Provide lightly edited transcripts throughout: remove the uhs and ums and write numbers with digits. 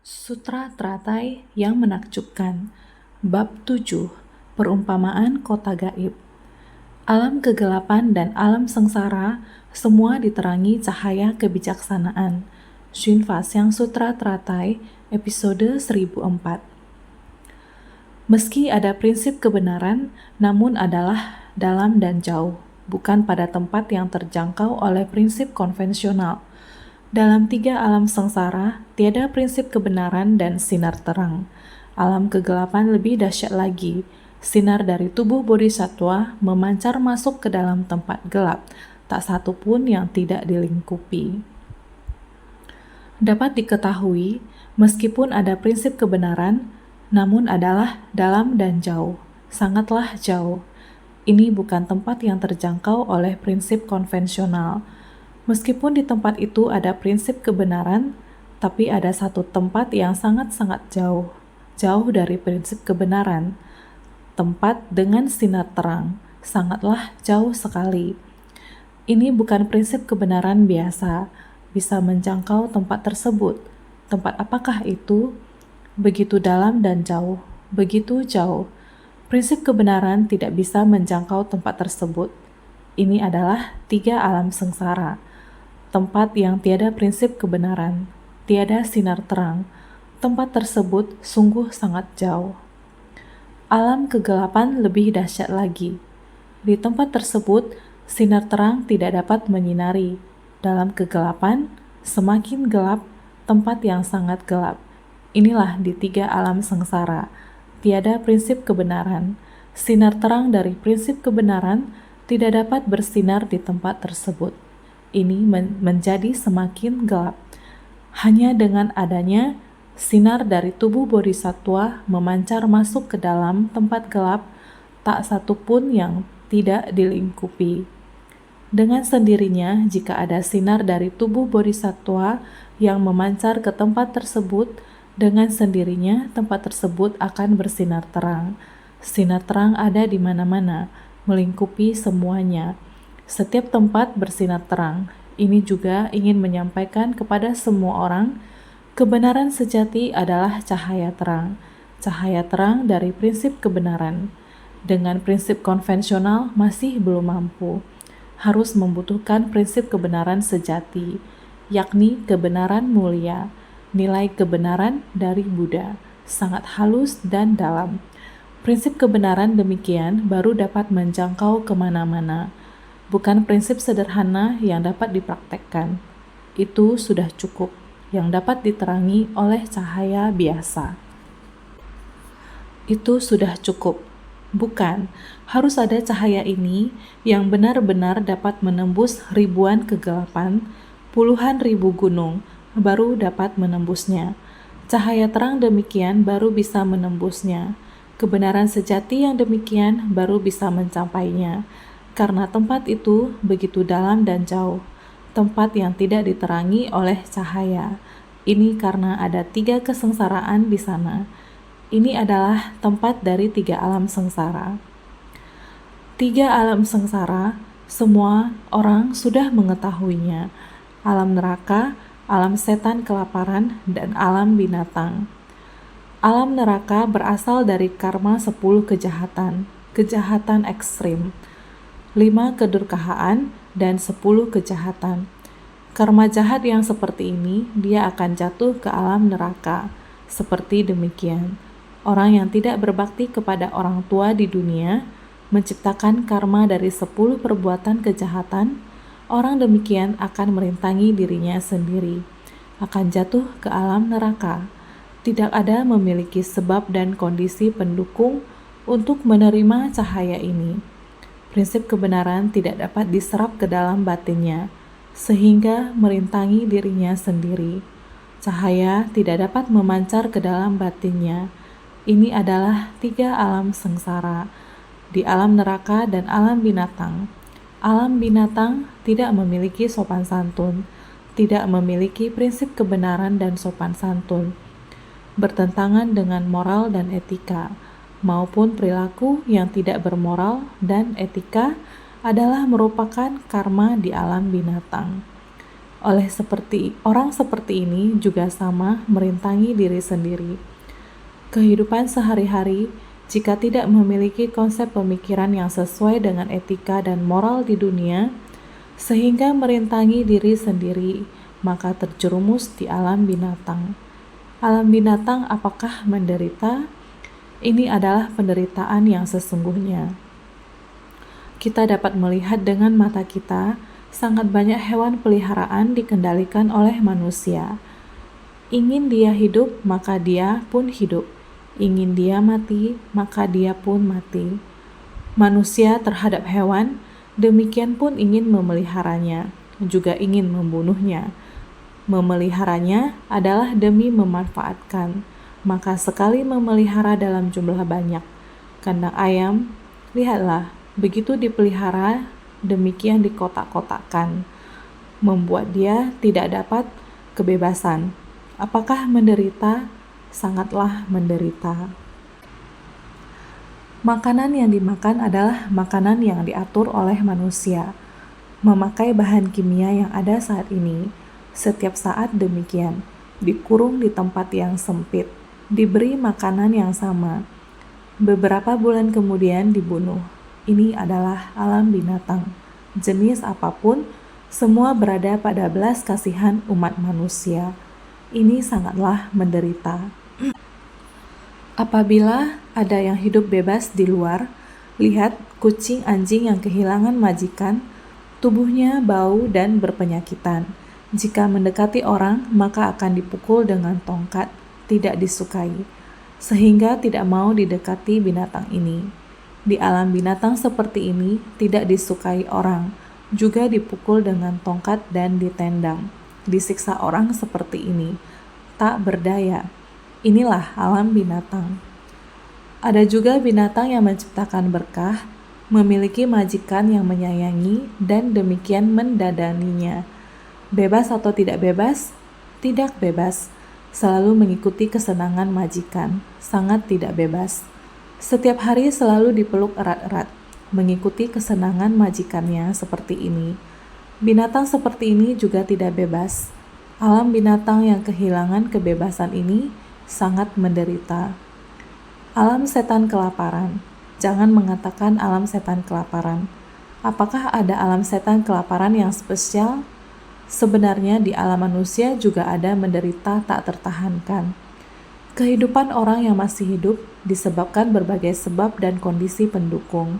Sutra Teratai yang Menakjubkan. Bab 7. Perumpamaan Kota Gaib. Alam kegelapan dan alam sengsara semua diterangi cahaya kebijaksanaan. Xun Faxiang Sutra Teratai, episode 1004. Meski ada prinsip kebenaran, namun adalah dalam dan jauh, bukan pada tempat yang terjangkau oleh prinsip konvensional. Dalam tiga alam sengsara, tiada prinsip kebenaran dan sinar terang. Alam kegelapan lebih dahsyat lagi. Sinar dari tubuh bodhisattva memancar masuk ke dalam tempat gelap, tak satu pun yang tidak dilingkupi. Dapat diketahui, meskipun ada prinsip kebenaran, namun adalah dalam dan jauh, sangatlah jauh. Ini bukan tempat yang terjangkau oleh prinsip konvensional. Meskipun di tempat itu ada prinsip kebenaran, tapi ada satu tempat yang sangat-sangat jauh, jauh dari prinsip kebenaran. Tempat dengan sinar terang, sangatlah jauh sekali. Ini bukan prinsip kebenaran biasa, bisa menjangkau tempat tersebut. Tempat apakah itu? Begitu dalam dan jauh, begitu jauh. Prinsip kebenaran tidak bisa menjangkau tempat tersebut. Ini adalah tiga alam sengsara. Tempat yang tiada prinsip kebenaran, tiada sinar terang. Tempat tersebut sungguh sangat jauh. Alam kegelapan lebih dahsyat lagi. Di tempat tersebut, sinar terang tidak dapat menyinari. Dalam kegelapan, semakin gelap, tempat yang sangat gelap. Inilah di tiga alam sengsara. Tiada prinsip kebenaran. Sinar terang dari prinsip kebenaran tidak dapat bersinar di tempat tersebut. Ini menjadi semakin gelap. Hanya dengan adanya sinar dari tubuh bodhisattva memancar masuk ke dalam tempat gelap, tak satu pun yang tidak dilingkupi. Dengan sendirinya, jika ada sinar dari tubuh bodhisattva yang memancar ke tempat tersebut, dengan sendirinya tempat tersebut akan bersinar terang. Sinar terang ada di mana-mana, melingkupi semuanya. Setiap tempat bersinar terang. Ini juga ingin menyampaikan kepada semua orang, kebenaran sejati adalah cahaya terang. Cahaya terang dari prinsip kebenaran. Dengan prinsip konvensional masih belum mampu. Harus membutuhkan prinsip kebenaran sejati, yakni kebenaran mulia. Nilai kebenaran dari Buddha, sangat halus dan dalam. Prinsip kebenaran demikian baru dapat menjangkau kemana-mana. Bukan prinsip sederhana yang dapat dipraktekkan. Itu sudah cukup, yang dapat diterangi oleh cahaya biasa. Itu sudah cukup. Bukan, harus ada cahaya ini yang benar-benar dapat menembus ribuan kegelapan, puluhan ribu gunung, baru dapat menembusnya. Cahaya terang demikian baru bisa menembusnya. Kebenaran sejati yang demikian baru bisa mencapainya. Karena tempat itu begitu dalam dan jauh, tempat yang tidak diterangi oleh cahaya. Ini karena ada tiga kesengsaraan di sana. Ini adalah tempat dari tiga alam sengsara. Tiga alam sengsara, semua orang sudah mengetahuinya. Alam neraka, alam setan kelaparan, dan alam binatang. Alam neraka berasal dari karma 10 kejahatan, kejahatan ekstrim. 5 kedurkahaan, dan 10 kejahatan. Karma jahat yang seperti ini, dia akan jatuh ke alam neraka. Seperti demikian, orang yang tidak berbakti kepada orang tua di dunia, menciptakan karma dari 10 perbuatan kejahatan, orang demikian akan merintangi dirinya sendiri, akan jatuh ke alam neraka. Tidak ada memiliki sebab dan kondisi pendukung untuk menerima cahaya ini. Prinsip kebenaran tidak dapat diserap ke dalam batinnya, sehingga merintangi dirinya sendiri. Cahaya tidak dapat memancar ke dalam batinnya. Ini adalah tiga alam sengsara, di alam neraka dan alam binatang. Alam binatang tidak memiliki sopan santun, tidak memiliki prinsip kebenaran dan sopan santun, bertentangan dengan moral dan etika, maupun perilaku yang tidak bermoral dan etika adalah merupakan karma di alam binatang. Orang seperti ini juga sama merintangi diri sendiri. Kehidupan sehari-hari, jika tidak memiliki konsep pemikiran yang sesuai dengan etika dan moral di dunia, sehingga merintangi diri sendiri, maka terjerumus di alam binatang. Alam binatang apakah menderita? Ini adalah penderitaan yang sesungguhnya. Kita dapat melihat dengan mata kita, sangat banyak hewan peliharaan dikendalikan oleh manusia. Ingin dia hidup, maka dia pun hidup. Ingin dia mati, maka dia pun mati. Manusia terhadap hewan, demikian pun ingin memeliharanya, juga ingin membunuhnya. Memeliharanya adalah demi memanfaatkan, maka sekali memelihara dalam jumlah banyak. Kandang ayam, lihatlah, begitu dipelihara, demikian dikotak-kotakkan, membuat dia tidak dapat kebebasan. Apakah menderita? Sangatlah menderita. Makanan yang dimakan adalah makanan yang diatur oleh manusia, memakai bahan kimia yang ada saat ini, setiap saat demikian, dikurung di tempat yang sempit, diberi makanan yang sama, beberapa bulan kemudian dibunuh. Ini adalah alam binatang. Jenis apapun, semua berada pada belas kasihan umat manusia. Ini sangatlah menderita. Apabila ada yang hidup bebas di luar, lihat kucing anjing yang kehilangan majikan, tubuhnya bau dan berpenyakitan. Jika mendekati orang, maka akan dipukul dengan tongkat, tidak disukai, sehingga tidak mau didekati binatang ini. Di alam binatang seperti ini, tidak disukai orang, juga dipukul dengan tongkat dan ditendang. Disiksa orang seperti ini, tak berdaya. Inilah alam binatang. Ada juga binatang yang menciptakan berkah, memiliki majikan yang menyayangi, dan demikian mendadaninya. Bebas atau tidak bebas? Tidak bebas. Selalu mengikuti kesenangan majikan, sangat tidak bebas. Setiap hari selalu dipeluk erat-erat, mengikuti kesenangan majikannya seperti ini. Binatang seperti ini juga tidak bebas. Alam binatang yang kehilangan kebebasan ini sangat menderita. Alam setan kelaparan. Jangan mengatakan alam setan kelaparan. Apakah ada alam setan kelaparan yang spesial? Sebenarnya di alam manusia juga ada menderita tak tertahankan. Kehidupan orang yang masih hidup disebabkan berbagai sebab dan kondisi pendukung.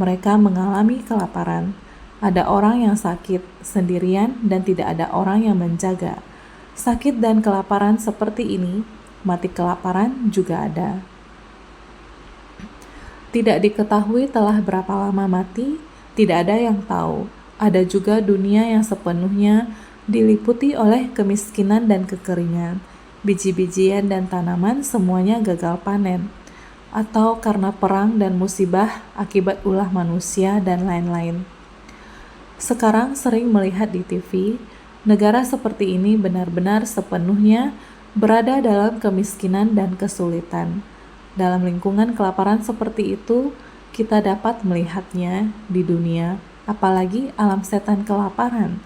Mereka mengalami kelaparan. Ada orang yang sakit sendirian dan tidak ada orang yang menjaga. Sakit dan kelaparan seperti ini, mati kelaparan juga ada. Tidak diketahui telah berapa lama mati, tidak ada yang tahu. Ada juga dunia yang sepenuhnya diliputi oleh kemiskinan dan kekeringan. Biji-bijian dan tanaman semuanya gagal panen, atau karena perang dan musibah akibat ulah manusia dan lain-lain. Sekarang sering melihat di TV, negara seperti ini benar-benar sepenuhnya berada dalam kemiskinan dan kesulitan. Dalam lingkungan kelaparan seperti itu, kita dapat melihatnya di dunia, apalagi alam setan kelaparan.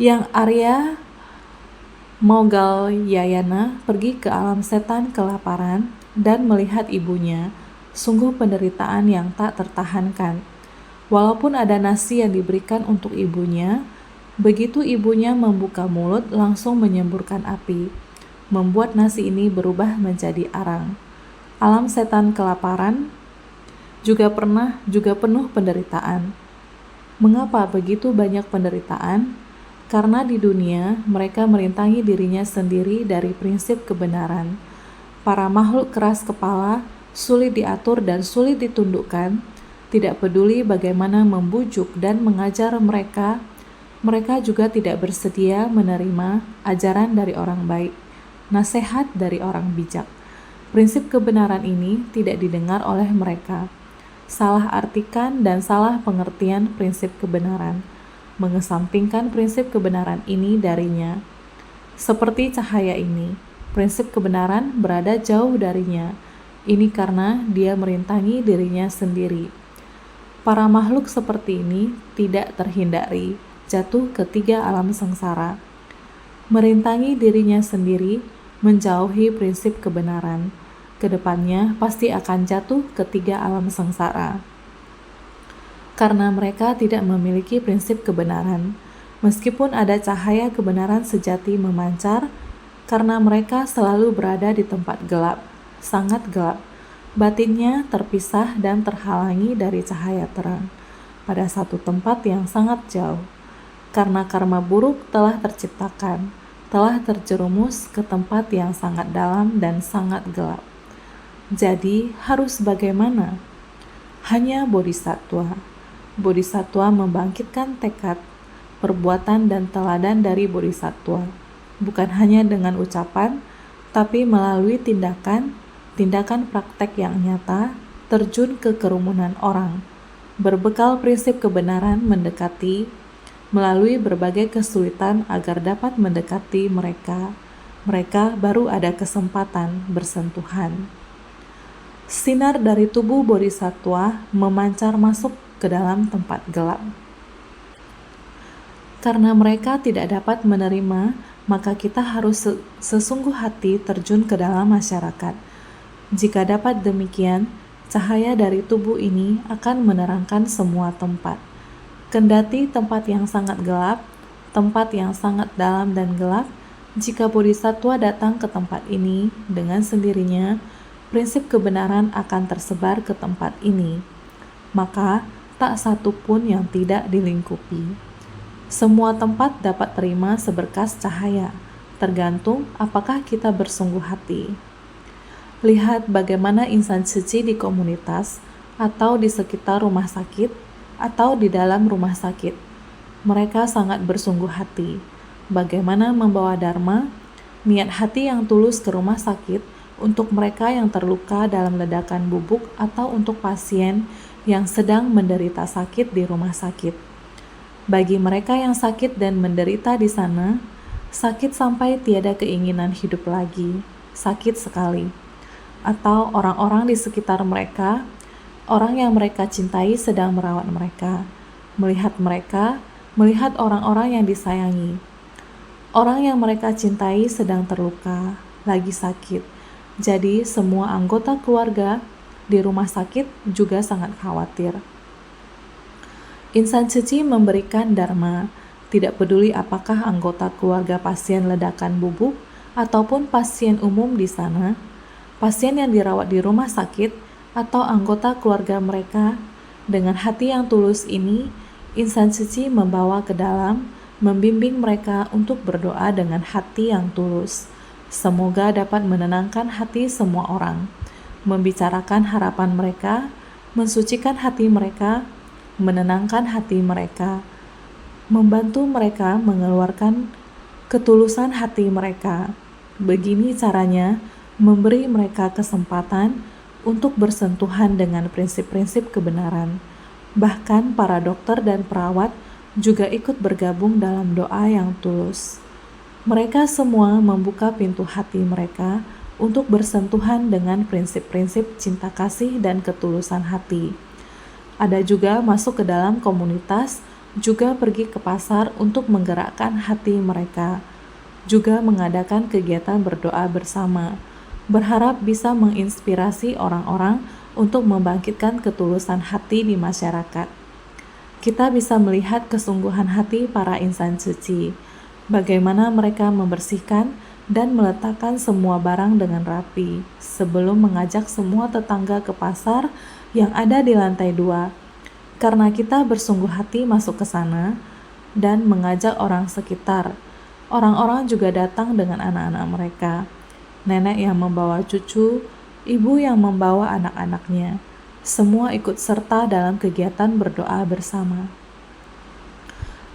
Yang Arya Mogalyayana pergi ke alam setan kelaparan dan melihat ibunya, sungguh penderitaan yang tak tertahankan. Walaupun ada nasi yang diberikan untuk ibunya, begitu ibunya membuka mulut langsung menyemburkan api, membuat nasi ini berubah menjadi arang. Alam setan kelaparan juga penuh penderitaan. Mengapa begitu banyak penderitaan? Karena di dunia mereka merintangi dirinya sendiri dari prinsip kebenaran. Para makhluk keras kepala, sulit diatur dan sulit ditundukkan, tidak peduli bagaimana membujuk dan mengajar mereka, mereka juga tidak bersedia menerima ajaran dari orang baik, nasihat dari orang bijak. Prinsip kebenaran ini tidak didengar oleh mereka. Salah artikan dan salah pengertian prinsip kebenaran, mengesampingkan prinsip kebenaran ini darinya. Seperti cahaya ini, prinsip kebenaran berada jauh darinya. Ini karena dia merintangi dirinya sendiri. Para makhluk seperti ini tidak terhindari. jatuh ke 3 alam sengsara. Merintangi dirinya sendiri, menjauhi prinsip kebenaran. Kedepannya pasti akan jatuh ke 3 alam sengsara. Karena mereka tidak memiliki prinsip kebenaran. Meskipun ada cahaya kebenaran sejati memancar, karena mereka selalu berada di tempat gelap, sangat gelap. Batinnya terpisah dan terhalangi dari cahaya terang, pada satu tempat yang sangat jauh. Karena karma buruk telah terciptakan, telah terjerumus ke tempat yang sangat dalam dan sangat gelap. Jadi, harus bagaimana? Hanya bodhisattva. Bodhisattva membangkitkan tekad, perbuatan, dan teladan dari bodhisattva, bukan hanya dengan ucapan, tapi melalui tindakan praktek yang nyata, terjun ke kerumunan orang, berbekal prinsip kebenaran mendekati, melalui berbagai kesulitan agar dapat mendekati mereka baru ada kesempatan bersentuhan. Sinar dari tubuh bodhisattva memancar masuk ke dalam tempat gelap. Karena mereka tidak dapat menerima, maka kita harus sesungguh hati terjun ke dalam masyarakat. Jika dapat demikian, cahaya dari tubuh ini akan menerangkan semua tempat. Kendati tempat yang sangat gelap, tempat yang sangat dalam dan gelap, jika bodhisattva datang ke tempat ini dengan sendirinya, prinsip kebenaran akan tersebar ke tempat ini. Maka, tak satu pun yang tidak dilingkupi. Semua tempat dapat terima seberkas cahaya, tergantung apakah kita bersungguh hati. Lihat bagaimana insan suci di komunitas, atau di sekitar rumah sakit, atau di dalam rumah sakit. Mereka sangat bersungguh hati. Bagaimana membawa dharma, niat hati yang tulus ke rumah sakit untuk mereka yang terluka dalam ledakan bubuk atau untuk pasien yang sedang menderita sakit di rumah sakit. Bagi mereka yang sakit dan menderita di sana, sakit sampai tiada keinginan hidup lagi, sakit sekali. Atau orang-orang di sekitar mereka, orang yang mereka cintai sedang merawat mereka, melihat orang-orang yang disayangi. Orang yang mereka cintai sedang terluka, lagi sakit. Jadi semua anggota keluarga di rumah sakit juga sangat khawatir. Insan suci memberikan dharma, tidak peduli apakah anggota keluarga pasien ledakan bubuk ataupun pasien umum di sana, pasien yang dirawat di rumah sakit, atau anggota keluarga mereka. Dengan hati yang tulus ini, insan suci membawa ke dalam, membimbing mereka untuk berdoa dengan hati yang tulus. Semoga dapat menenangkan hati semua orang, membicarakan harapan mereka, mensucikan hati mereka, menenangkan hati mereka, membantu mereka mengeluarkan ketulusan hati mereka. Begini caranya, memberi mereka kesempatan untuk bersentuhan dengan prinsip-prinsip kebenaran. Bahkan para dokter dan perawat juga ikut bergabung dalam doa yang tulus. Mereka semua membuka pintu hati mereka untuk bersentuhan dengan prinsip-prinsip cinta kasih dan ketulusan hati. Ada juga masuk ke dalam komunitas, juga pergi ke pasar untuk menggerakkan hati mereka, juga mengadakan kegiatan berdoa bersama, berharap bisa menginspirasi orang-orang untuk membangkitkan ketulusan hati di masyarakat. Kita bisa melihat kesungguhan hati para insan suci, bagaimana mereka membersihkan dan meletakkan semua barang dengan rapi sebelum mengajak semua tetangga ke pasar yang ada di lantai 2. Karena kita bersungguh hati masuk ke sana dan mengajak orang sekitar. Orang-orang juga datang dengan anak-anak mereka. Nenek yang membawa cucu, ibu yang membawa anak-anaknya. Semua ikut serta dalam kegiatan berdoa bersama.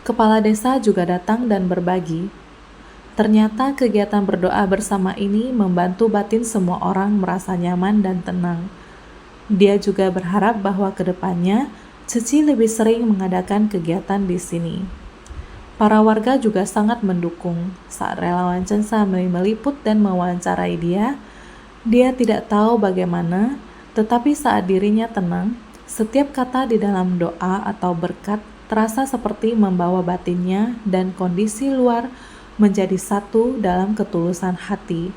Kepala desa juga datang dan berbagi. Ternyata kegiatan berdoa bersama ini membantu batin semua orang merasa nyaman dan tenang. Dia juga berharap bahwa ke depannya Cici lebih sering mengadakan kegiatan di sini. Para warga juga sangat mendukung. Saat relawan Censa meliput dan mewawancarai dia tidak tahu bagaimana, tetapi saat dirinya tenang, setiap kata di dalam doa atau berkat terasa seperti membawa batinnya dan kondisi luar menjadi satu dalam ketulusan hati,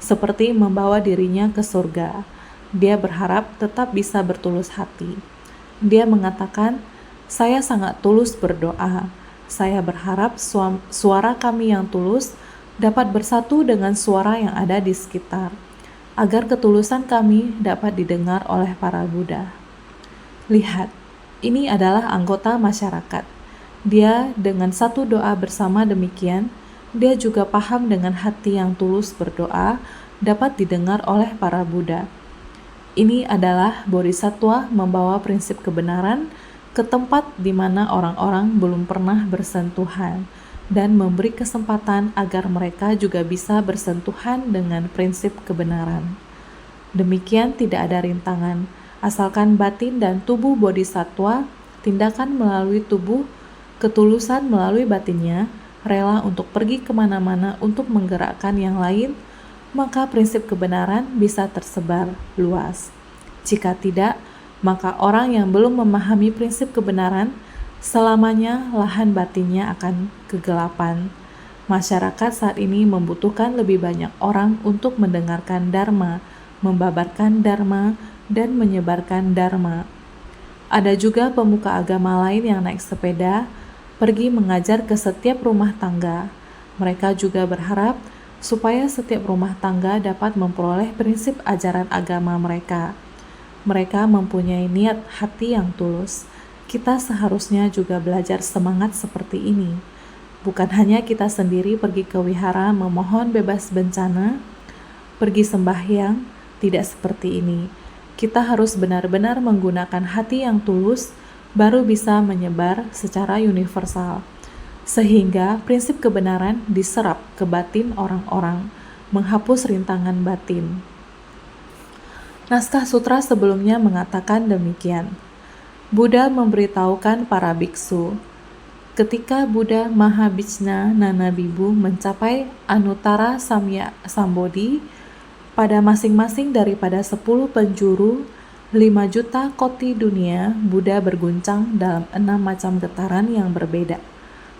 seperti membawa dirinya ke surga. Dia berharap tetap bisa bertulus hati. Dia mengatakan, "Saya sangat tulus berdoa. Saya berharap suara kami yang tulus dapat bersatu dengan suara yang ada di sekitar, agar ketulusan kami dapat didengar oleh para Buddha." Lihat, ini adalah anggota masyarakat. Dia dengan satu doa bersama demikian, dia juga paham dengan hati yang tulus berdoa dapat didengar oleh para Buddha. Ini adalah bodhisattva membawa prinsip kebenaran ke tempat di mana orang-orang belum pernah bersentuhan dan memberi kesempatan agar mereka juga bisa bersentuhan dengan prinsip kebenaran. Demikian tidak ada rintangan, asalkan batin dan tubuh bodhisattva, tindakan melalui tubuh, ketulusan melalui batinnya, rela untuk pergi kemana-mana untuk menggerakkan yang lain, maka prinsip kebenaran bisa tersebar luas. Jika tidak, maka orang yang belum memahami prinsip kebenaran, selamanya lahan batinnya akan kegelapan. Masyarakat saat ini membutuhkan lebih banyak orang untuk mendengarkan dharma, membabarkan dharma, dan menyebarkan dharma. Ada juga pemuka agama lain yang naik sepeda, pergi mengajar ke setiap rumah tangga. Mereka juga berharap supaya setiap rumah tangga dapat memperoleh prinsip ajaran agama mereka. Mereka mempunyai niat hati yang tulus. Kita seharusnya juga belajar semangat seperti ini. Bukan hanya kita sendiri pergi ke wihara memohon bebas bencana, pergi sembahyang, tidak seperti ini. Kita harus benar-benar menggunakan hati yang tulus, baru bisa menyebar secara universal, sehingga prinsip kebenaran diserap ke batin orang-orang, menghapus rintangan batin. Naskah sutra sebelumnya mengatakan demikian. Buddha memberitahukan para biksu, ketika Buddha Mahabhijna Nanabibu mencapai Anuttara Samya Sambodhi, pada masing-masing daripada 10 penjuru 5 juta koti dunia, Buddha berguncang dalam 6 macam getaran yang berbeda.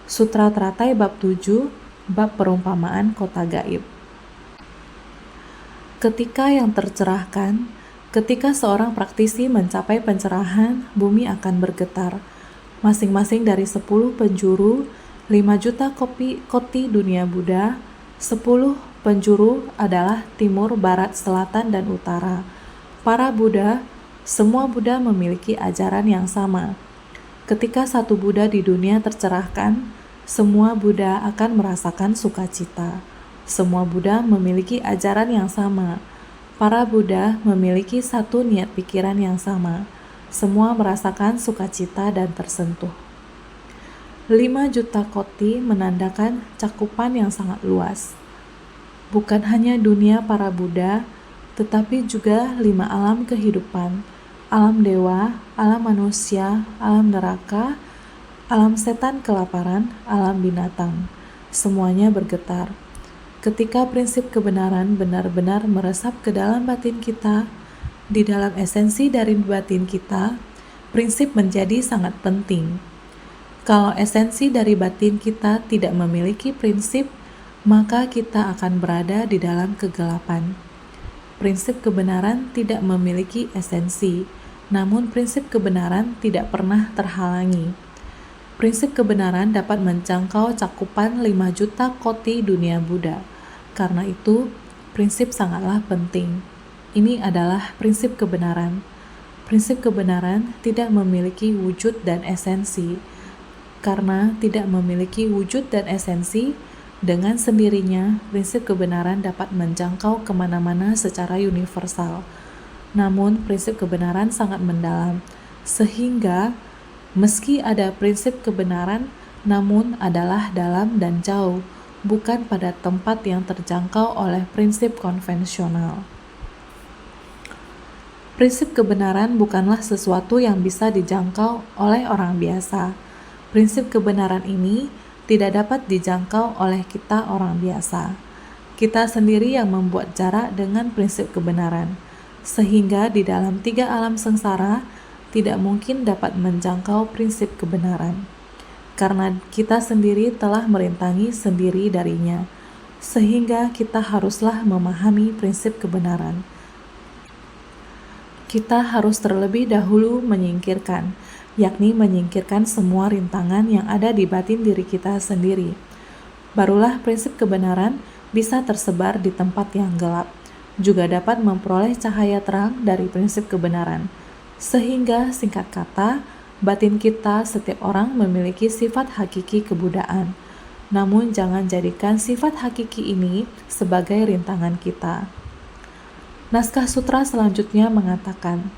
Sutra Teratai bab 7, bab perumpamaan kota gaib. Ketika yang tercerahkan, ketika seorang praktisi mencapai pencerahan, bumi akan bergetar. Masing-masing dari 10 penjuru, 5 juta koti dunia Buddha, 10 penjuru adalah timur, barat, selatan, dan utara. Para Buddha, semua Buddha memiliki ajaran yang sama. Ketika satu Buddha di dunia tercerahkan, semua Buddha akan merasakan sukacita. Semua Buddha memiliki ajaran yang sama. Para Buddha memiliki satu niat pikiran yang sama. Semua merasakan sukacita dan tersentuh. 5 juta koti menandakan cakupan yang sangat luas. Bukan hanya dunia para Buddha, tetapi juga 5 alam kehidupan, alam dewa, alam manusia, alam neraka, alam setan kelaparan, alam binatang. Semuanya bergetar. Ketika prinsip kebenaran benar-benar meresap ke dalam batin kita, di dalam esensi dari batin kita, prinsip menjadi sangat penting. Kalau esensi dari batin kita tidak memiliki prinsip, maka kita akan berada di dalam kegelapan. Prinsip kebenaran tidak memiliki esensi, namun prinsip kebenaran tidak pernah terhalangi. Prinsip kebenaran dapat menjangkau cakupan 5 juta koti dunia Buddha. Karena itu, prinsip sangatlah penting. Ini adalah prinsip kebenaran. Prinsip kebenaran tidak memiliki wujud dan esensi. Karena tidak memiliki wujud dan esensi, dengan sendirinya, prinsip kebenaran dapat menjangkau kemana-mana secara universal. Namun, prinsip kebenaran sangat mendalam, sehingga meski ada prinsip kebenaran, namun adalah dalam dan jauh, bukan pada tempat yang terjangkau oleh prinsip konvensional. Prinsip kebenaran bukanlah sesuatu yang bisa dijangkau oleh orang biasa. Prinsip kebenaran ini tidak dapat dijangkau oleh kita orang biasa. Kita sendiri yang membuat jarak dengan prinsip kebenaran, sehingga di dalam 3 alam sengsara, tidak mungkin dapat menjangkau prinsip kebenaran, karena kita sendiri telah merintangi sendiri darinya, sehingga kita haruslah memahami prinsip kebenaran. Kita harus terlebih dahulu menyingkirkan, yakni menyingkirkan semua rintangan yang ada di batin diri kita sendiri. Barulah prinsip kebenaran bisa tersebar di tempat yang gelap, juga dapat memperoleh cahaya terang dari prinsip kebenaran. Sehingga singkat kata, batin kita setiap orang memiliki sifat hakiki kebudaan. Namun jangan jadikan sifat hakiki ini sebagai rintangan kita. Naskah sutra selanjutnya mengatakan,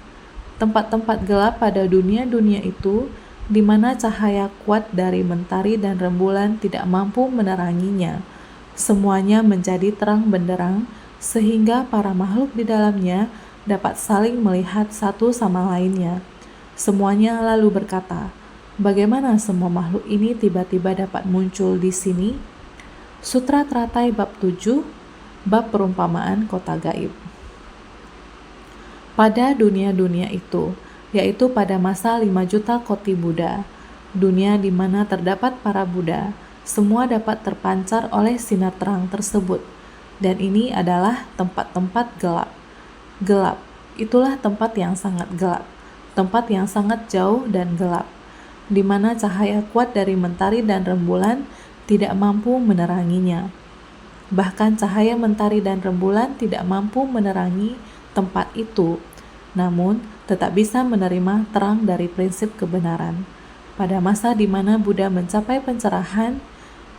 tempat-tempat gelap pada dunia-dunia itu, di mana cahaya kuat dari mentari dan rembulan tidak mampu meneranginya. Semuanya menjadi terang benderang, sehingga para makhluk di dalamnya dapat saling melihat satu sama lainnya. Semuanya lalu berkata, bagaimana semua makhluk ini tiba-tiba dapat muncul di sini? Sutra Teratai bab 7, bab perumpamaan kota gaib. Pada dunia-dunia itu, yaitu pada masa 5 juta koti Buddha, dunia di mana terdapat para Buddha, semua dapat terpancar oleh sinar terang tersebut, dan ini adalah tempat-tempat gelap. Gelap, itulah tempat yang sangat gelap, tempat yang sangat jauh dan gelap, di mana cahaya kuat dari mentari dan rembulan tidak mampu meneranginya. Bahkan cahaya mentari dan rembulan tidak mampu menerangi tempat itu, namun tetap bisa menerima terang dari prinsip kebenaran. Pada masa di mana Buddha mencapai pencerahan,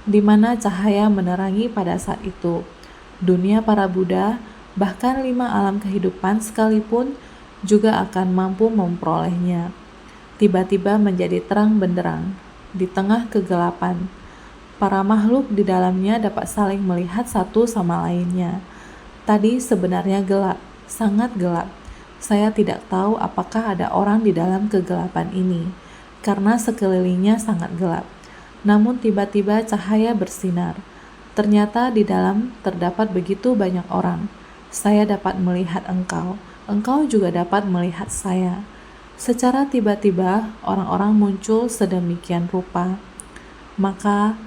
di mana cahaya menerangi pada saat itu, dunia para Buddha, bahkan 5 alam kehidupan sekalipun juga akan mampu memperolehnya. Tiba-tiba menjadi terang benderang di tengah kegelapan. Para makhluk di dalamnya dapat saling melihat satu sama lainnya. Tadi sebenarnya gelap, sangat gelap. Saya tidak tahu apakah ada orang di dalam kegelapan ini, karena sekelilingnya sangat gelap. Namun tiba-tiba cahaya bersinar. Ternyata di dalam terdapat begitu banyak orang. Saya dapat melihat engkau, engkau juga dapat melihat saya. Secara tiba-tiba orang-orang muncul sedemikian rupa. Maka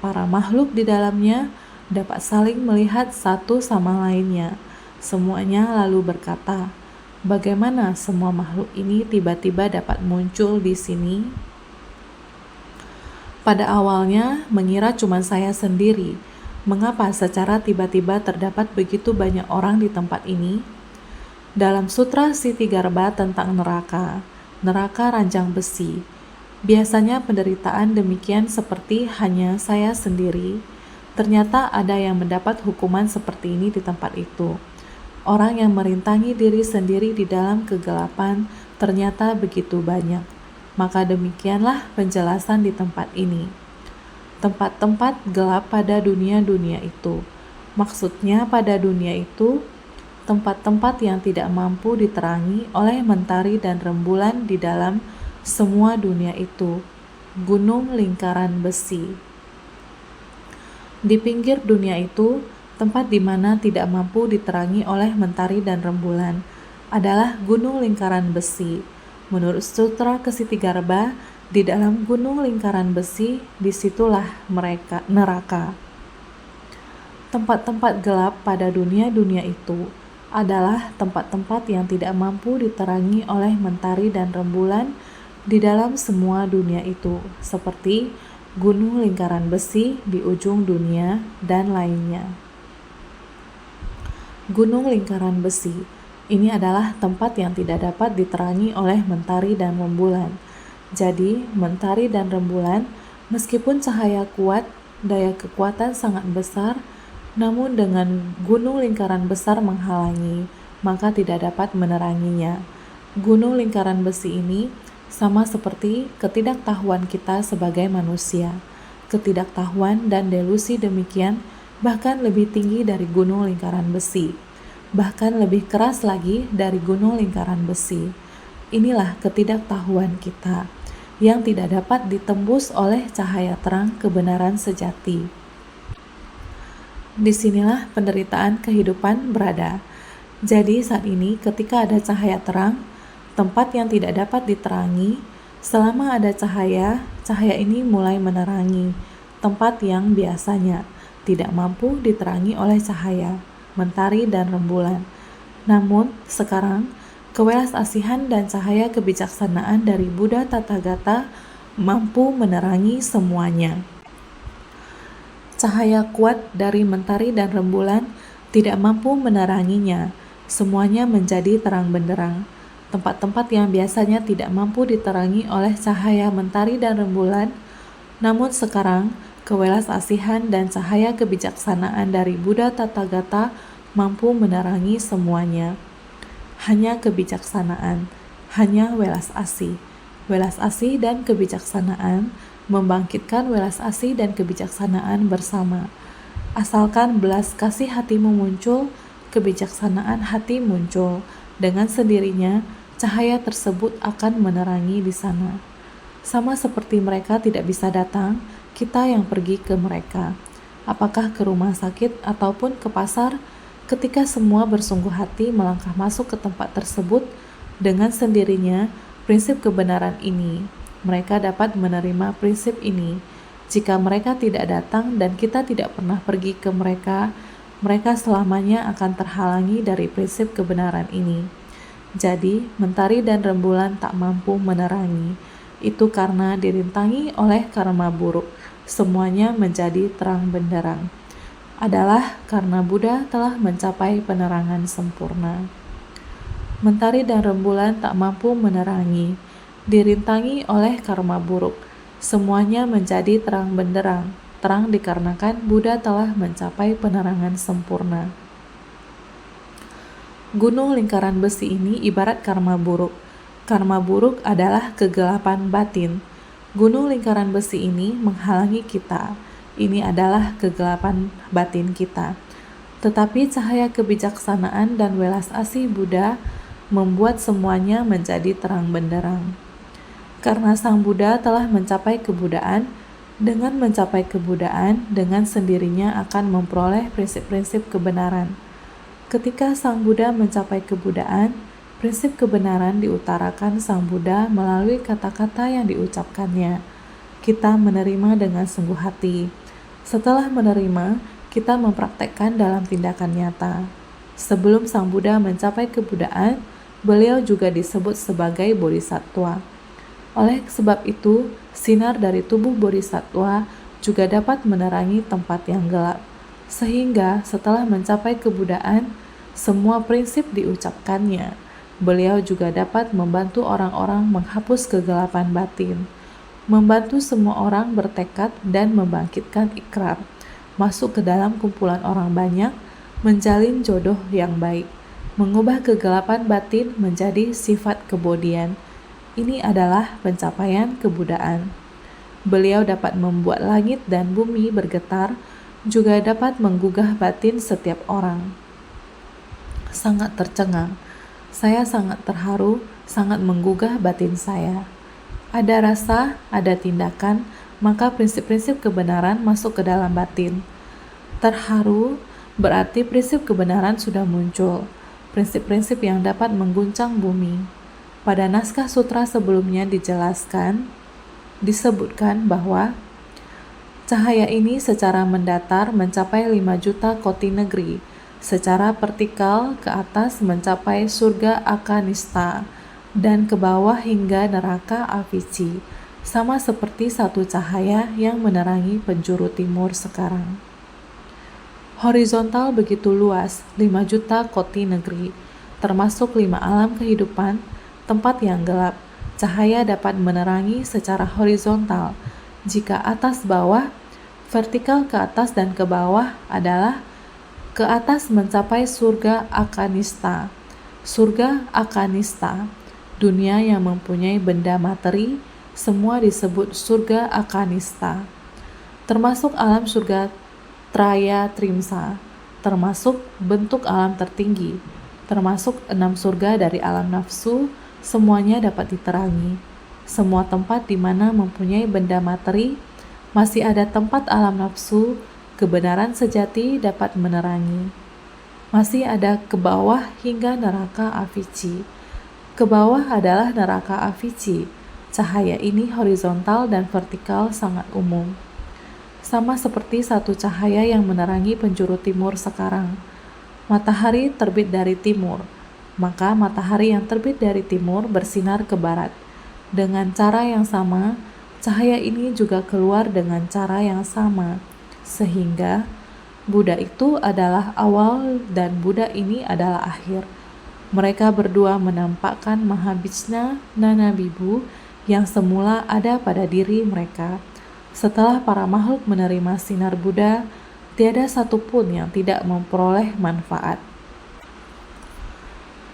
para makhluk di dalamnya dapat saling melihat satu sama lainnya. Semuanya lalu berkata, bagaimana semua makhluk ini tiba-tiba dapat muncul di sini? Pada awalnya mengira cuma saya sendiri. Mengapa secara tiba-tiba terdapat begitu banyak orang di tempat ini? Dalam Sutra Ksitigarba tentang neraka, neraka ranjang besi, biasanya penderitaan demikian seperti hanya saya sendiri. Ternyata ada yang mendapat hukuman seperti ini di tempat itu. Orang yang merintangi diri sendiri di dalam kegelapan ternyata begitu banyak. Maka demikianlah penjelasan di tempat ini. Tempat-tempat gelap pada dunia-dunia itu. Maksudnya pada dunia itu, tempat-tempat yang tidak mampu diterangi oleh mentari dan rembulan di dalam semua dunia itu. Gunung lingkaran besi. Di pinggir dunia itu, tempat di mana tidak mampu diterangi oleh mentari dan rembulan adalah gunung lingkaran besi. Menurut Sutra Ksitigarba, di dalam gunung lingkaran besi, disitulah mereka neraka. Tempat-tempat gelap pada dunia-dunia itu adalah tempat-tempat yang tidak mampu diterangi oleh mentari dan rembulan di dalam semua dunia itu, seperti gunung lingkaran besi di ujung dunia dan lainnya. Gunung lingkaran besi, ini adalah tempat yang tidak dapat diterangi oleh mentari dan rembulan. Jadi, mentari dan rembulan, meskipun cahaya kuat, daya kekuatan sangat besar, namun dengan gunung lingkaran besar menghalangi, maka tidak dapat meneranginya. Gunung lingkaran besi ini sama seperti ketidaktahuan kita sebagai manusia. Ketidaktahuan dan delusi demikian bahkan lebih tinggi dari gunung lingkaran besi, bahkan lebih keras lagi dari gunung lingkaran besi. Inilah ketidaktahuan kita yang tidak dapat ditembus oleh cahaya terang kebenaran sejati. Disinilah penderitaan kehidupan berada. Jadi saat ini ketika ada cahaya terang, tempat yang tidak dapat diterangi, selama ada cahaya, cahaya ini mulai menerangi tempat yang biasanya tidak mampu diterangi oleh cahaya, mentari dan rembulan. Namun, sekarang, kewelas-asihan dan cahaya kebijaksanaan dari Buddha Tathagata mampu menerangi semuanya. Cahaya kuat dari mentari dan rembulan tidak mampu meneranginya. Semuanya menjadi terang benderang. Tempat-tempat yang biasanya tidak mampu diterangi oleh cahaya mentari dan rembulan, namun sekarang kewelas-asihan dan cahaya kebijaksanaan dari Buddha Tathagata mampu menerangi semuanya. Hanya kebijaksanaan, hanya welas asih. Welas asih dan kebijaksanaan membangkitkan welas asih dan kebijaksanaan bersama. Asalkan belas kasih hatimu muncul, kebijaksanaan hati muncul. Dengan sendirinya, cahaya tersebut akan menerangi di sana. Sama seperti mereka tidak bisa datang, kita yang pergi ke mereka. Apakah ke rumah sakit ataupun ke pasar, ketika semua bersungguh hati melangkah masuk ke tempat tersebut, dengan sendirinya, prinsip kebenaran ini, mereka dapat menerima prinsip ini. Jika mereka tidak datang dan kita tidak pernah pergi ke mereka, mereka selamanya akan terhalangi dari prinsip kebenaran ini. Jadi, mentari dan rembulan tak mampu menerangi. Itu karena dirintangi oleh karma buruk. Semuanya menjadi terang benderang. Adalah karena Buddha telah mencapai penerangan sempurna. Mentari dan rembulan tak mampu menerangi, dirintangi oleh karma buruk. Semuanya menjadi terang benderang, terang dikarenakan Buddha telah mencapai penerangan sempurna. Gunung lingkaran besi ini ibarat karma buruk. Karma buruk adalah kegelapan batin. Gunung lingkaran besi ini menghalangi kita. Ini adalah kegelapan batin kita. Tetapi cahaya kebijaksanaan dan welas asih Buddha membuat semuanya menjadi terang benderang. Karena Sang Buddha telah mencapai kebudaan, dengan mencapai kebudaan, dengan sendirinya akan memperoleh prinsip-prinsip kebenaran. Ketika Sang Buddha mencapai kebudaan, prinsip kebenaran diutarakan Sang Buddha melalui kata-kata yang diucapkannya. Kita menerima dengan sungguh hati. Setelah menerima, kita mempraktekkan dalam tindakan nyata. Sebelum Sang Buddha mencapai kebudaan, beliau juga disebut sebagai bodhisattva. Oleh sebab itu, sinar dari tubuh bodhisattva juga dapat menerangi tempat yang gelap. Sehingga setelah mencapai kebudaan, semua prinsip diucapkannya. Beliau juga dapat membantu orang-orang menghapus kegelapan batin, membantu semua orang bertekad dan membangkitkan ikrar, masuk ke dalam kumpulan orang banyak, menjalin jodoh yang baik, mengubah kegelapan batin menjadi sifat kebodian. Ini adalah pencapaian kebudaan. Beliau dapat membuat langit dan bumi bergetar, juga dapat menggugah batin setiap orang. Sangat tercengang. Saya sangat terharu, sangat menggugah batin saya. Ada rasa, ada tindakan, maka prinsip-prinsip kebenaran masuk ke dalam batin. Terharu berarti prinsip kebenaran sudah muncul, prinsip-prinsip yang dapat mengguncang bumi. Pada naskah sutra sebelumnya disebutkan bahwa cahaya ini secara mendatar mencapai 5 juta koti negeri, secara vertikal ke atas mencapai surga Akanista, dan ke bawah hingga neraka Avici, sama seperti satu cahaya yang menerangi penjuru timur sekarang. Horizontal begitu luas, 5 juta koti negeri, termasuk 5 alam kehidupan, tempat yang gelap. Cahaya dapat menerangi secara horizontal. Jika atas bawah, vertikal ke atas dan ke bawah adalah ke atas mencapai surga Akanista. Surga Akanista, dunia yang mempunyai benda materi, semua disebut surga Akanista. Termasuk alam surga Traya Trimsa, termasuk bentuk alam tertinggi, termasuk 6 surga dari alam nafsu, semuanya dapat diterangi. Semua tempat di mana mempunyai benda materi, masih ada tempat alam nafsu, kebenaran sejati dapat menerangi. Masih ada ke bawah hingga neraka Avici. Ke bawah adalah neraka Avici. Cahaya ini horizontal dan vertikal sangat umum. Sama seperti satu cahaya yang menerangi penjuru timur sekarang. Matahari terbit dari timur, maka matahari yang terbit dari timur bersinar ke barat. Dengan cara yang sama, cahaya ini juga keluar dengan cara yang sama, sehingga Buddha itu adalah awal dan Buddha ini adalah akhir. Mereka berdua menampakkan Mahabishna Nanabibhu yang semula ada pada diri mereka. Setelah para makhluk menerima sinar Buddha, tiada satupun yang tidak memperoleh manfaat.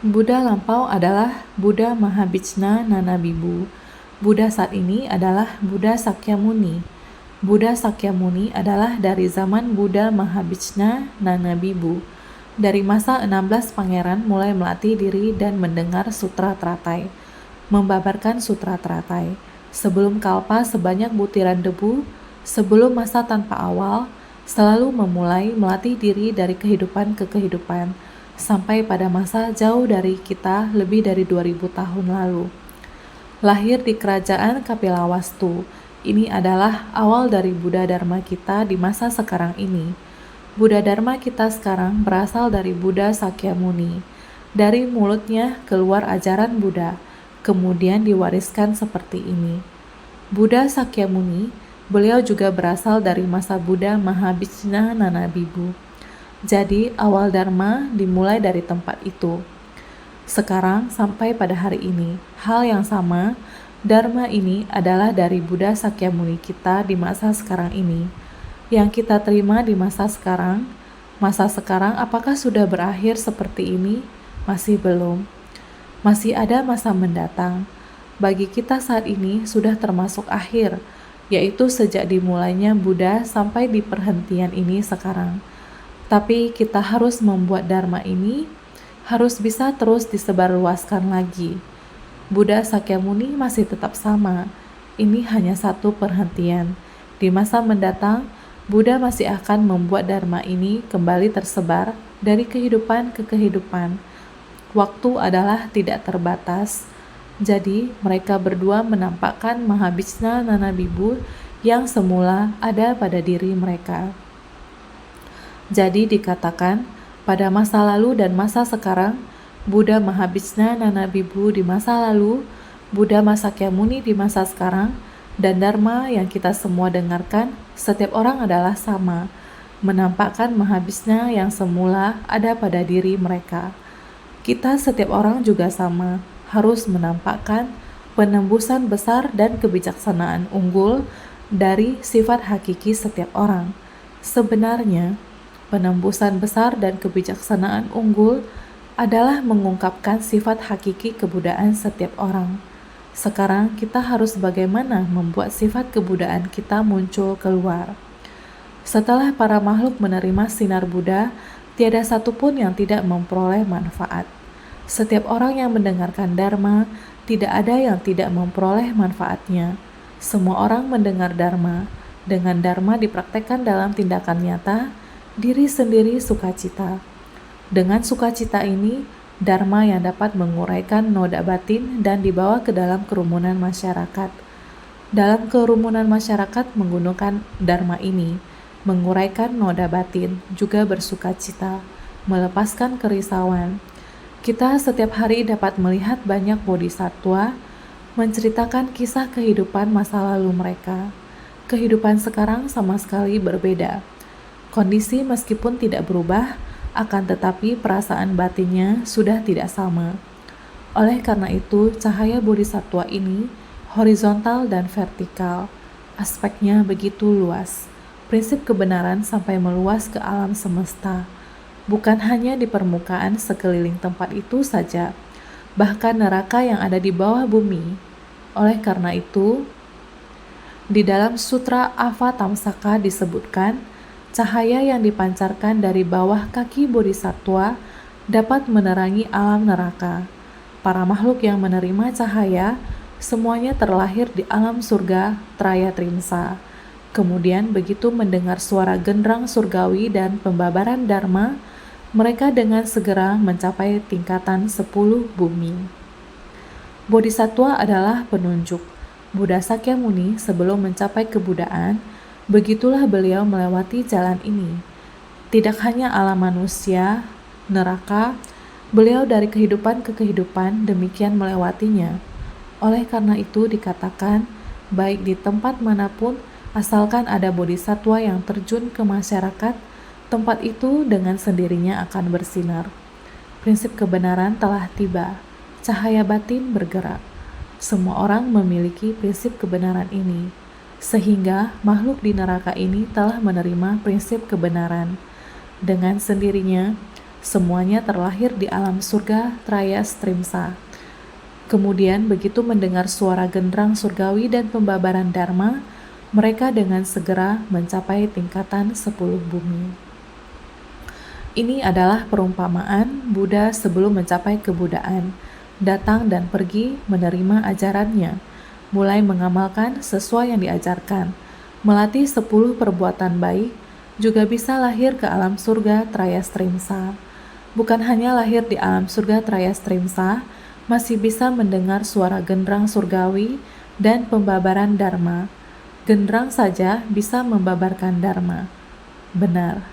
Buddha lampau adalah Buddha Mahabishna Nanabibhu. Buddha saat ini adalah Buddha Sakyamuni. Buddha Sakyamuni adalah dari zaman Buddha Mahabishna Nanabibhu. Dari masa 16 pangeran mulai melatih diri dan mendengar sutra teratai, membabarkan sutra teratai. Sebelum kalpa sebanyak butiran debu, sebelum masa tanpa awal, selalu memulai melatih diri dari kehidupan ke kehidupan, sampai pada masa jauh dari kita lebih dari 2000 tahun lalu. Lahir di kerajaan Kapilawastu, ini adalah awal dari Buddha Dharma kita di masa sekarang ini. Buddha Dharma kita sekarang berasal dari Buddha Sakyamuni. Dari mulutnya keluar ajaran Buddha, kemudian diwariskan seperti ini. Buddha Sakyamuni, beliau juga berasal dari masa Buddha Mahabishna Nanabibhu. Jadi awal Dharma dimulai dari tempat itu. Sekarang sampai pada hari ini, hal yang sama, Dharma ini adalah dari Buddha Sakyamuni kita di masa sekarang ini. Yang kita terima di masa sekarang apakah sudah berakhir seperti ini? Masih belum. Masih ada masa mendatang. Bagi kita saat ini sudah termasuk akhir, yaitu sejak dimulainya Buddha sampai di perhentian ini sekarang. Tapi kita harus membuat Dharma ini harus bisa terus disebarluaskan lagi. Buddha Sakyamuni masih tetap sama. Ini hanya satu perhentian. Di masa mendatang, Buddha masih akan membuat Dharma ini kembali tersebar dari kehidupan ke kehidupan. Waktu adalah tidak terbatas. Jadi, mereka berdua menampakkan Mahabishna Nanabibhu yang semula ada pada diri mereka. Jadi dikatakan, pada masa lalu dan masa sekarang, Buddha Mahabishna Nanabibhu di masa lalu, Buddha Sakyamuni di masa sekarang, dan Dharma yang kita semua dengarkan, setiap orang adalah sama, menampakkan Mahabishna yang semula ada pada diri mereka. Kita setiap orang juga sama, harus menampakkan penembusan besar dan kebijaksanaan unggul dari sifat hakiki setiap orang. Sebenarnya, penembusan besar dan kebijaksanaan unggul adalah mengungkapkan sifat hakiki kebudayaan setiap orang. Sekarang kita harus bagaimana membuat sifat kebudayaan kita muncul keluar. Setelah para makhluk menerima sinar Buddha, tiada satupun yang tidak memperoleh manfaat. Setiap orang yang mendengarkan Dharma, tidak ada yang tidak memperoleh manfaatnya. Semua orang mendengar Dharma. Dengan Dharma dipraktekkan dalam tindakan nyata, diri sendiri sukacita. Dengan sukacita ini, Dharma yang dapat menguraikan noda batin dan dibawa ke dalam kerumunan masyarakat. Dalam kerumunan masyarakat menggunakan Dharma ini, menguraikan noda batin, juga bersukacita, melepaskan kerisauan. Kita setiap hari dapat melihat banyak bodhisattva menceritakan kisah kehidupan masa lalu mereka. Kehidupan sekarang sama sekali berbeda. Kondisi meskipun tidak berubah, akan tetapi perasaan batinnya sudah tidak sama. Oleh karena itu, cahaya bodhisattva ini horizontal dan vertikal. Aspeknya begitu luas. Prinsip kebenaran sampai meluas ke alam semesta. Bukan hanya di permukaan sekeliling tempat itu saja, bahkan neraka yang ada di bawah bumi. Oleh karena itu, di dalam Sutra Avatamsaka disebutkan, cahaya yang dipancarkan dari bawah kaki bodhisattva dapat menerangi alam neraka. Para makhluk yang menerima cahaya, semuanya terlahir di alam surga Traya Trimsa. Kemudian begitu mendengar suara genderang surgawi dan pembabaran Dharma, mereka dengan segera mencapai tingkatan 10 bumi. Bodhisattva adalah penunjuk. Buddha Sakyamuni sebelum mencapai kebudaan, begitulah beliau melewati jalan ini. Tidak hanya alam manusia, neraka, beliau dari kehidupan ke kehidupan demikian melewatinya. Oleh karena itu dikatakan, baik di tempat manapun, asalkan ada bodhisattva yang terjun ke masyarakat, tempat itu dengan sendirinya akan bersinar. Prinsip kebenaran telah tiba. Cahaya batin bergerak. Semua orang memiliki prinsip kebenaran ini, sehingga makhluk di neraka ini telah menerima prinsip kebenaran. Dengan sendirinya, semuanya terlahir di alam surga Traya Strimsa. Kemudian begitu mendengar suara genderang surgawi dan pembabaran dharma, mereka dengan segera mencapai tingkatan 10 bumi. Ini adalah perumpamaan Buddha sebelum mencapai kebudaan, datang dan pergi menerima ajarannya, mulai mengamalkan sesuai yang diajarkan, melatih 10 perbuatan baik, juga bisa lahir ke alam surga Traya Strimsa. Bukan hanya lahir di alam surga Traya Strimsa, masih bisa mendengar suara genderang surgawi dan pembabaran dharma. Genderang saja bisa membabarkan dharma. Benar,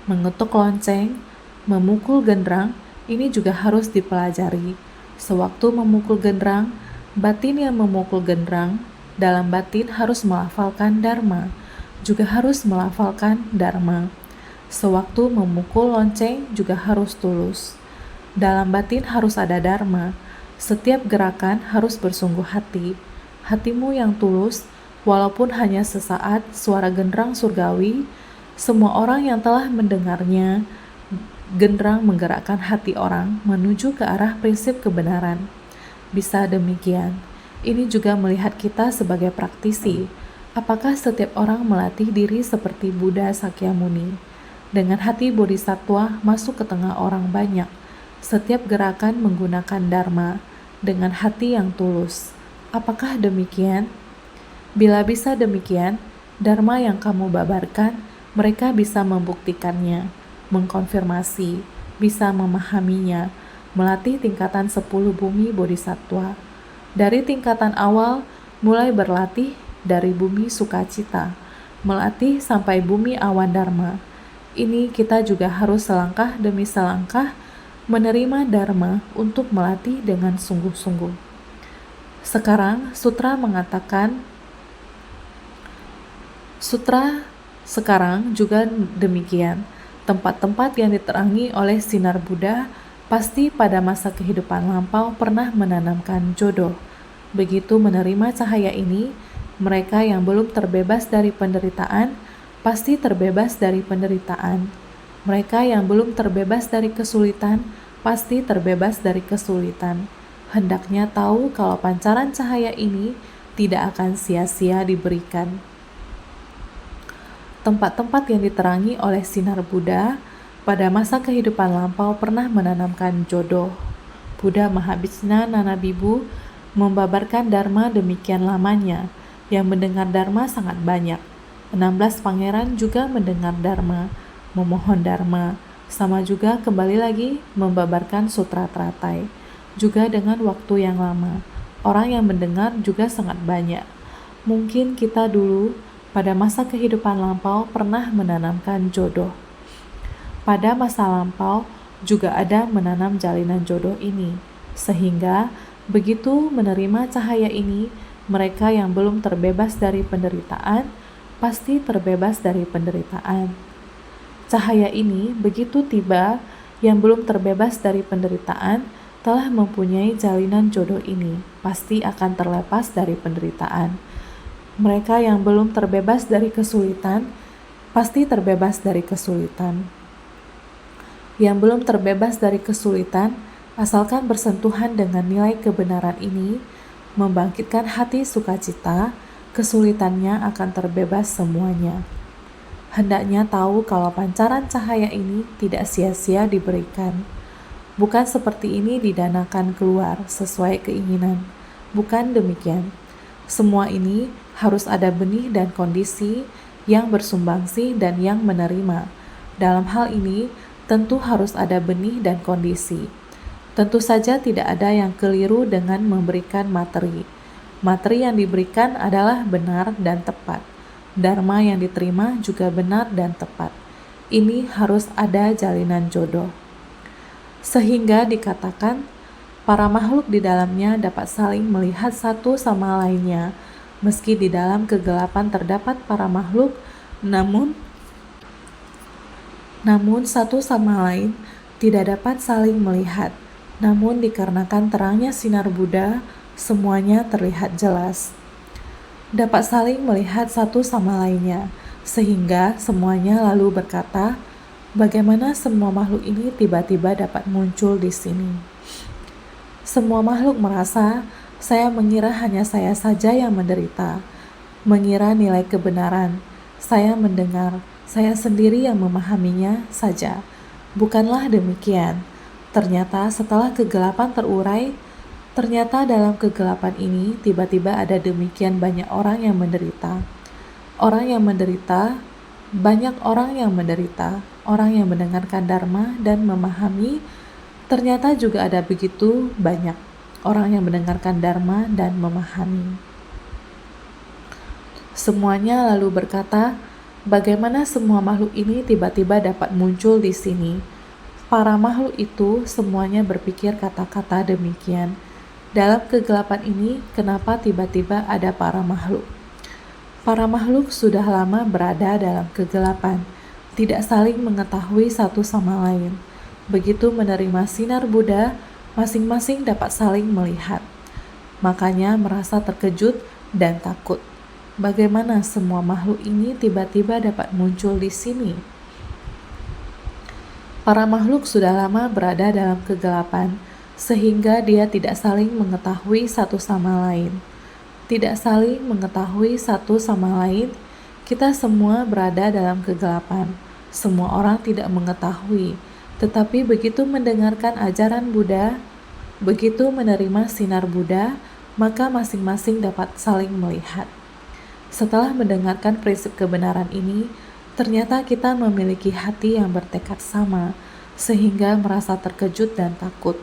mengetuk lonceng, memukul genderang, ini juga harus dipelajari. Sewaktu memukul genderang, batin yang memukul genderang, dalam batin harus melafalkan dharma, juga harus melafalkan dharma. Sewaktu memukul lonceng juga harus tulus. Dalam batin harus ada dharma. Setiap gerakan harus bersungguh hati. Hatimu yang tulus, walaupun hanya sesaat suara genderang surgawi, semua orang yang telah mendengarnya, genderang menggerakkan hati orang menuju ke arah prinsip kebenaran. Bisa demikian. Ini juga melihat kita sebagai praktisi. Apakah setiap orang melatih diri seperti Buddha Sakyamuni? Dengan hati bodhisattva masuk ke tengah orang banyak. Setiap gerakan menggunakan dharma dengan hati yang tulus. Apakah demikian? Bila bisa demikian, dharma yang kamu babarkan, mereka bisa membuktikannya, mengkonfirmasi, bisa memahaminya, melatih tingkatan 10 bumi bodhisattva. Dari tingkatan awal, mulai berlatih dari bumi sukacita, melatih sampai bumi awan dharma. Ini kita juga harus selangkah demi selangkah menerima dharma untuk melatih dengan sungguh-sungguh. Sekarang, sutra sekarang juga demikian. Tempat-tempat yang diterangi oleh sinar Buddha pasti pada masa kehidupan lampau pernah menanamkan jodoh. Begitu menerima cahaya ini, mereka yang belum terbebas dari penderitaan pasti terbebas dari penderitaan. Mereka yang belum terbebas dari kesulitan pasti terbebas dari kesulitan. Hendaknya tahu kalau pancaran cahaya ini tidak akan sia-sia diberikan. Tempat-tempat yang diterangi oleh sinar Buddha pada masa kehidupan lampau pernah menanamkan jodoh. Buddha Mahabhisna Nanabibu membabarkan dharma demikian lamanya. Yang mendengar dharma sangat banyak. 16 pangeran juga mendengar dharma, memohon dharma, sama juga kembali lagi membabarkan sutra teratai. Juga dengan waktu yang lama. Orang yang mendengar juga sangat banyak. Mungkin kita dulu pada masa kehidupan lampau pernah menanamkan jodoh. Pada masa lampau juga ada menanam jalinan jodoh ini, sehingga begitu menerima cahaya ini, mereka yang belum terbebas dari penderitaan pasti terbebas dari penderitaan. Cahaya ini begitu tiba, yang belum terbebas dari penderitaan telah mempunyai jalinan jodoh ini, pasti akan terlepas dari penderitaan. Mereka yang belum terbebas dari kesulitan, pasti terbebas dari kesulitan. Yang belum terbebas dari kesulitan, asalkan bersentuhan dengan nilai kebenaran ini, membangkitkan hati sukacita, kesulitannya akan terbebas semuanya. Hendaknya tahu kalau pancaran cahaya ini tidak sia-sia diberikan. Bukan seperti ini didanakan keluar sesuai keinginan. Bukan demikian. Semua ini harus ada benih dan kondisi yang bersumbangsi dan yang menerima. Dalam hal ini, tentu harus ada benih dan kondisi. Tentu saja tidak ada yang keliru dengan memberikan materi. Materi yang diberikan adalah benar dan tepat. Dharma yang diterima juga benar dan tepat. Ini harus ada jalinan jodoh. Sehingga dikatakan, para makhluk di dalamnya dapat saling melihat satu sama lainnya. Meski di dalam kegelapan terdapat para makhluk, namun satu sama lain tidak dapat saling melihat. Namun dikarenakan terangnya sinar Buddha, semuanya terlihat jelas. Dapat saling melihat satu sama lainnya, sehingga semuanya lalu berkata, bagaimana semua makhluk ini tiba-tiba dapat muncul di sini. Semua makhluk merasa, saya mengira hanya saya saja yang menderita, mengira nilai kebenaran. Saya mendengar, saya sendiri yang memahaminya saja. Bukanlah demikian. Ternyata setelah kegelapan terurai, ternyata dalam kegelapan ini tiba-tiba ada demikian banyak orang yang menderita. Orang yang menderita, banyak orang yang menderita, orang yang mendengarkan Dharma dan memahami, ternyata juga ada begitu banyak orang yang mendengarkan Dharma dan memahami. Semuanya lalu berkata, bagaimana semua makhluk ini tiba-tiba dapat muncul di sini? Para makhluk itu semuanya berpikir kata-kata demikian. Dalam kegelapan ini, kenapa tiba-tiba ada para makhluk? Para makhluk sudah lama berada dalam kegelapan, tidak saling mengetahui satu sama lain. Begitu menerima sinar Buddha, masing-masing dapat saling melihat. Makanya merasa terkejut dan takut. Bagaimana semua makhluk ini tiba-tiba dapat muncul di sini? Para makhluk sudah lama berada dalam kegelapan, sehingga dia tidak saling mengetahui satu sama lain. Tidak saling mengetahui satu sama lain, kita semua berada dalam kegelapan. Semua orang tidak mengetahui, tetapi begitu mendengarkan ajaran Buddha, begitu menerima sinar Buddha, maka masing-masing dapat saling melihat. Setelah mendengarkan prinsip kebenaran ini, ternyata kita memiliki hati yang bertekad sama, sehingga merasa terkejut dan takut.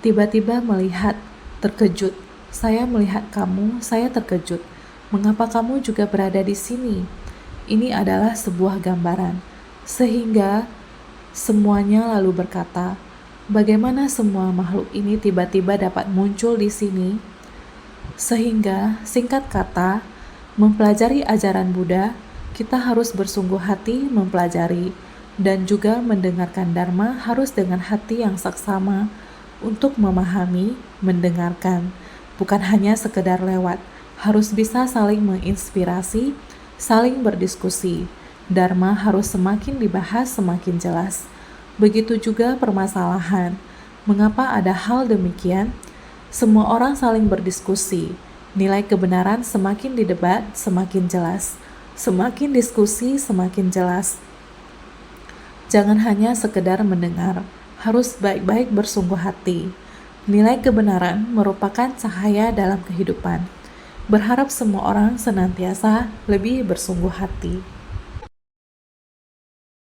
Tiba-tiba melihat, terkejut. Saya melihat kamu, saya terkejut. Mengapa kamu juga berada di sini? Ini adalah sebuah gambaran. Sehingga semuanya lalu berkata, bagaimana semua makhluk ini tiba-tiba dapat muncul di sini? Sehingga, singkat kata, mempelajari ajaran Buddha, kita harus bersungguh hati mempelajari dan juga mendengarkan Dharma harus dengan hati yang saksama untuk memahami, mendengarkan, bukan hanya sekedar lewat, harus bisa saling menginspirasi, saling berdiskusi. Dharma harus semakin dibahas semakin jelas. Begitu juga permasalahan. Mengapa ada hal demikian? Semua orang saling berdiskusi. Nilai kebenaran semakin didebat, semakin jelas. Semakin diskusi, semakin jelas. Jangan hanya sekedar mendengar, harus baik-baik bersungguh hati. Nilai kebenaran merupakan cahaya dalam kehidupan. Berharap semua orang senantiasa lebih bersungguh hati.